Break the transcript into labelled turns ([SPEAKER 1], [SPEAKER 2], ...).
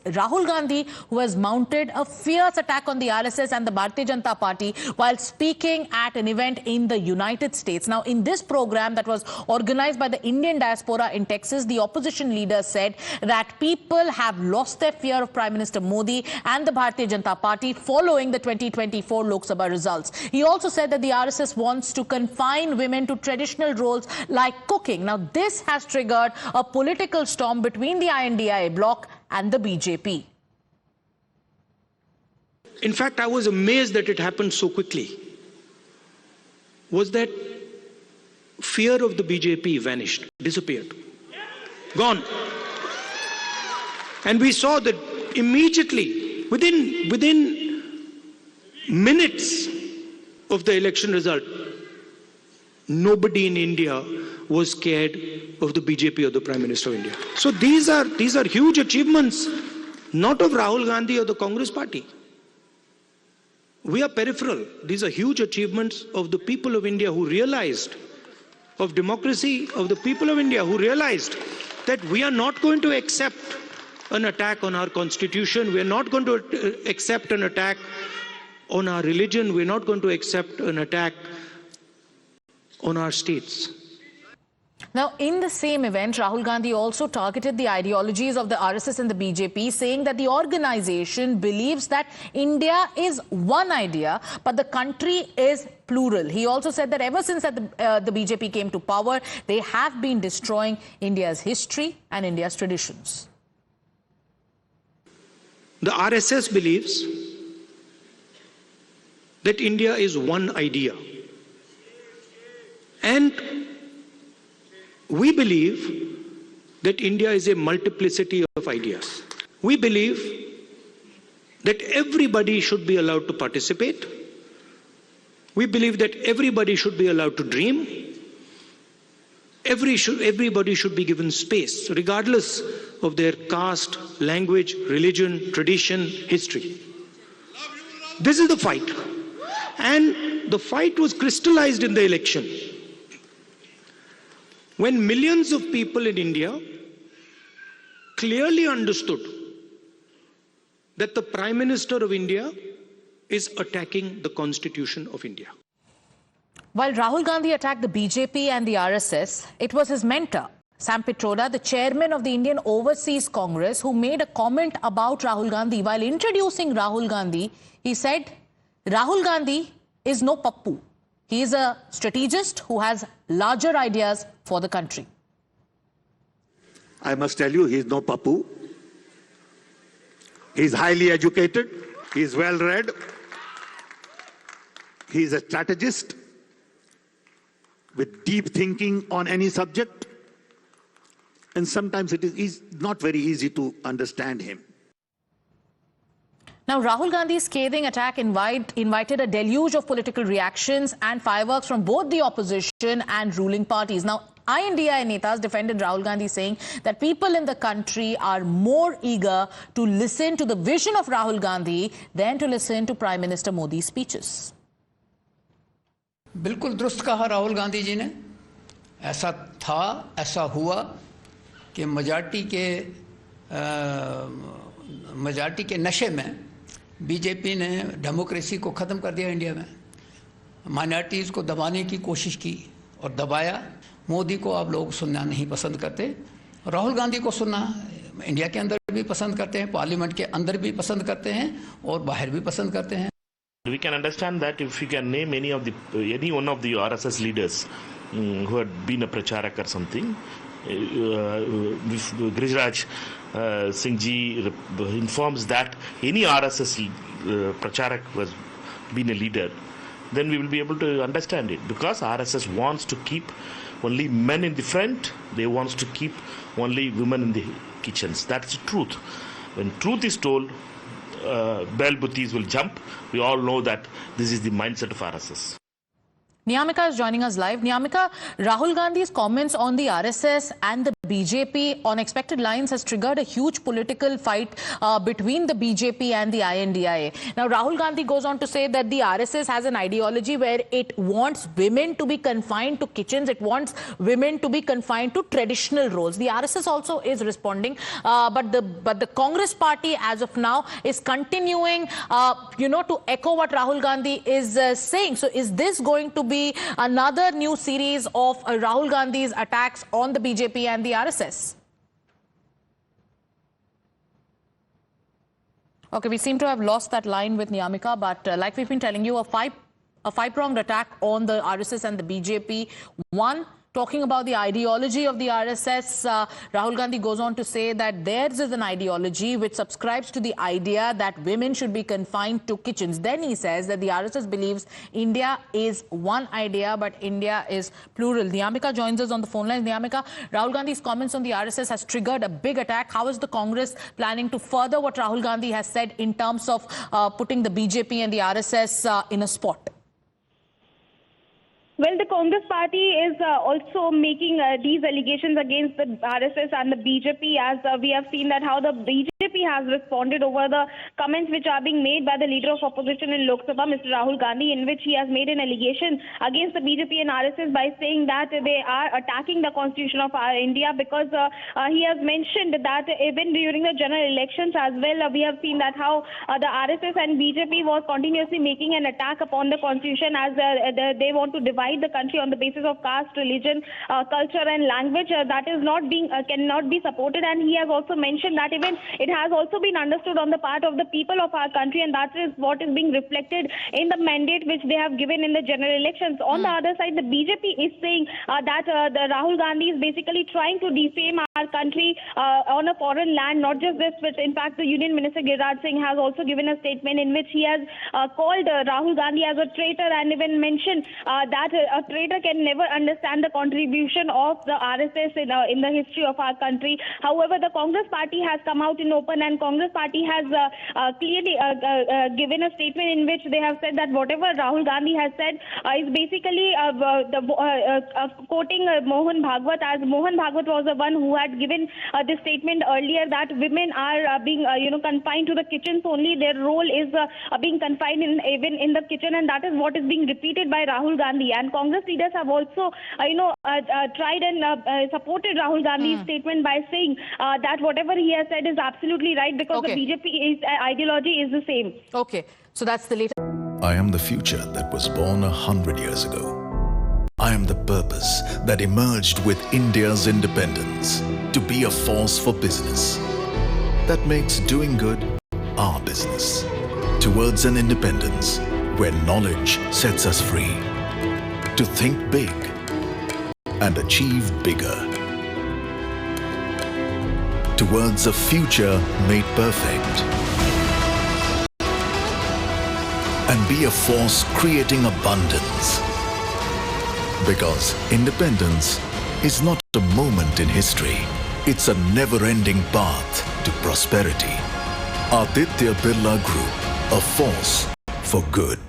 [SPEAKER 1] Rahul Gandhi, who has mounted a fierce attack on the RSS and the Bharatiya Janata Party while speaking at an event in the United States. Now, in this program that was organized by the Indian diaspora in Texas, the opposition leader said that people have lost their fear of Prime Minister Modi and the Bharatiya Janata Party following the 2024 Lok Sabha results. He also said that the RSS wants to confine women to traditional roles like cooking. Now, this has triggered a political storm between the INDIA bloc and the BJP.
[SPEAKER 2] In fact, I was amazed that it happened so quickly. Was that fear of the BJP vanished, disappeared, gone. And we saw that immediately, within minutes of the election result, nobody in India was scared of the BJP or the Prime Minister of India. So these are huge achievements, not of Rahul Gandhi or the Congress party. We are peripheral. These are huge achievements of the people of India who realized, of democracy, of the people of India who realized that we are not going to accept an attack on our constitution. We are not going to accept an attack on our religion. We are not going to accept an attack on our states.
[SPEAKER 1] Now, in the same event, Rahul Gandhi also targeted the ideologies of the RSS and the BJP, saying that the organization believes that India is one idea, but the country is plural. He also said that ever since the BJP came to power, they have been destroying India's history and India's traditions.
[SPEAKER 2] The RSS believes that India is one idea. And we believe that India is a multiplicity of ideas. We believe that everybody should be allowed to participate. We believe that everybody should be allowed to dream. Everybody should be given space, regardless of their caste, language, religion, tradition, history. This is the fight. And the fight was crystallized in the election, when millions of people in India clearly understood that the Prime Minister of India is attacking the Constitution of India.
[SPEAKER 1] While Rahul Gandhi attacked the BJP and the RSS, it was his mentor, Sam Pitroda, the chairman of the Indian Overseas Congress, who made a comment about Rahul Gandhi. While introducing Rahul Gandhi, he said, Rahul Gandhi is no pappu. He is a strategist who has larger ideas for the country.
[SPEAKER 3] I must tell you, he is no pappu. He is highly educated. He is well read. He is a strategist with deep thinking on any subject. And sometimes it is not very easy to understand him.
[SPEAKER 1] Now, Rahul Gandhi's scathing attack invited a deluge of political reactions and fireworks from both the opposition and ruling parties. Now, INDIA netas defended Rahul Gandhi, saying that people in the country are more eager to listen to the vision of Rahul Gandhi than to listen to Prime Minister Modi's speeches.
[SPEAKER 4] बिल्कुल दुरुस्त कहा राहुल गांधी जी ने। ऐसा था, ऐसा हुआ कि majority के नशे में बीजेपी ने डेमोक्रेसी को ख़त्म कर दिया इंडिया में, माइनॉरिटीज़ को दबाने की कोशिश की और दबाया। मोदी को आप लोग सुनना नहीं पसंद करते, राहुल गांधी को सुनना इंडिया के अंदर भी पसंद करते हैं, पार्लियामेंट के अंदर भी पसंद करते हैं और बाहर भी पसंद करते हैं।
[SPEAKER 5] We can understand that if you can name any one of the RSS leaders who had been a pracharak or something, Giriraj Singh ji informs that any RSS pracharak was been a leader, then we will be able to understand it, because RSS wants to keep only men in the front, they wants to keep only women in the kitchens. That's the truth. When truth is told, bell buttis will jump. We all know that this is the mindset of RSS.
[SPEAKER 1] Niyamika is joining us live. Niyamika, Rahul Gandhi's comments on the RSS and the BJP on expected lines has triggered a huge political fight between the BJP and the INDIA. Now, Rahul Gandhi goes on to say that the RSS has an ideology where it wants women to be confined to kitchens, it wants women to be confined to traditional roles. The RSS also is responding, but the Congress party as of now is continuing, to echo what Rahul Gandhi is saying. So is this going to be another new series of Rahul Gandhi's attacks on the BJP and the RSS? Okay, we seem to have lost that line with Niyamika, but like we've been telling you, a five-pronged attack on the RSS and the BJP. One, talking about the ideology of the RSS, Rahul Gandhi goes on to say that theirs is an ideology which subscribes to the idea that women should be confined to kitchens. Then he says that the RSS believes India is one idea, but India is plural. Niyamika joins us on the phone line. Niyamika, Rahul Gandhi's comments on the RSS has triggered a big attack. How is the Congress planning to further what Rahul Gandhi has said in terms of putting the BJP and the RSS in a spot?
[SPEAKER 6] Well, the Congress party is also making these allegations against the RSS and the BJP, as we have seen that how the BJP has responded over the comments which are being made by the leader of opposition in Lok Sabha, Mr. Rahul Gandhi, in which he has made an allegation against the BJP and RSS by saying that they are attacking the constitution of India, because he has mentioned that even during the general elections as well, we have seen that how the RSS and BJP was continuously making an attack upon the constitution, as they want to divide the country on the basis of caste, religion, culture and language. That is not being cannot be supported. And he has also mentioned that even it has also been understood on the part of the people of our country, and that is what is being reflected in the mandate which they have given in the general elections. On the other side, the BJP is saying that the Rahul Gandhi is basically trying to defame our country on a foreign land. Not just this, but in fact the Union Minister Giriraj Singh has also given a statement in which he has called Rahul Gandhi as a traitor, and even mentioned that a traitor can never understand the contribution of the RSS in the history of our country. However, the Congress party has come out in open, and Congress party has clearly given a statement in which they have said that whatever Rahul Gandhi has said is basically quoting Mohan Bhagwat, as Mohan Bhagwat was the one who had given this statement earlier, that women are being confined to the kitchens only. Their role is being confined even in the kitchen, and that is what is being repeated by Rahul Gandhi. And Congress leaders have also, tried and supported Rahul Gandhi's statement by saying that whatever he has said is absolutely right, because the BJP ideology is the same.
[SPEAKER 1] Okay, so that's the latest.
[SPEAKER 7] I am the future that was born 100 years ago. I am the purpose that emerged with India's independence, to be a force for business that makes doing good our business, towards an independence where knowledge sets us free, to think big and achieve bigger, towards a future made perfect, and be a force creating abundance. Because independence is not a moment in history, it's a never-ending path to prosperity. Aditya Birla Group, a force for good.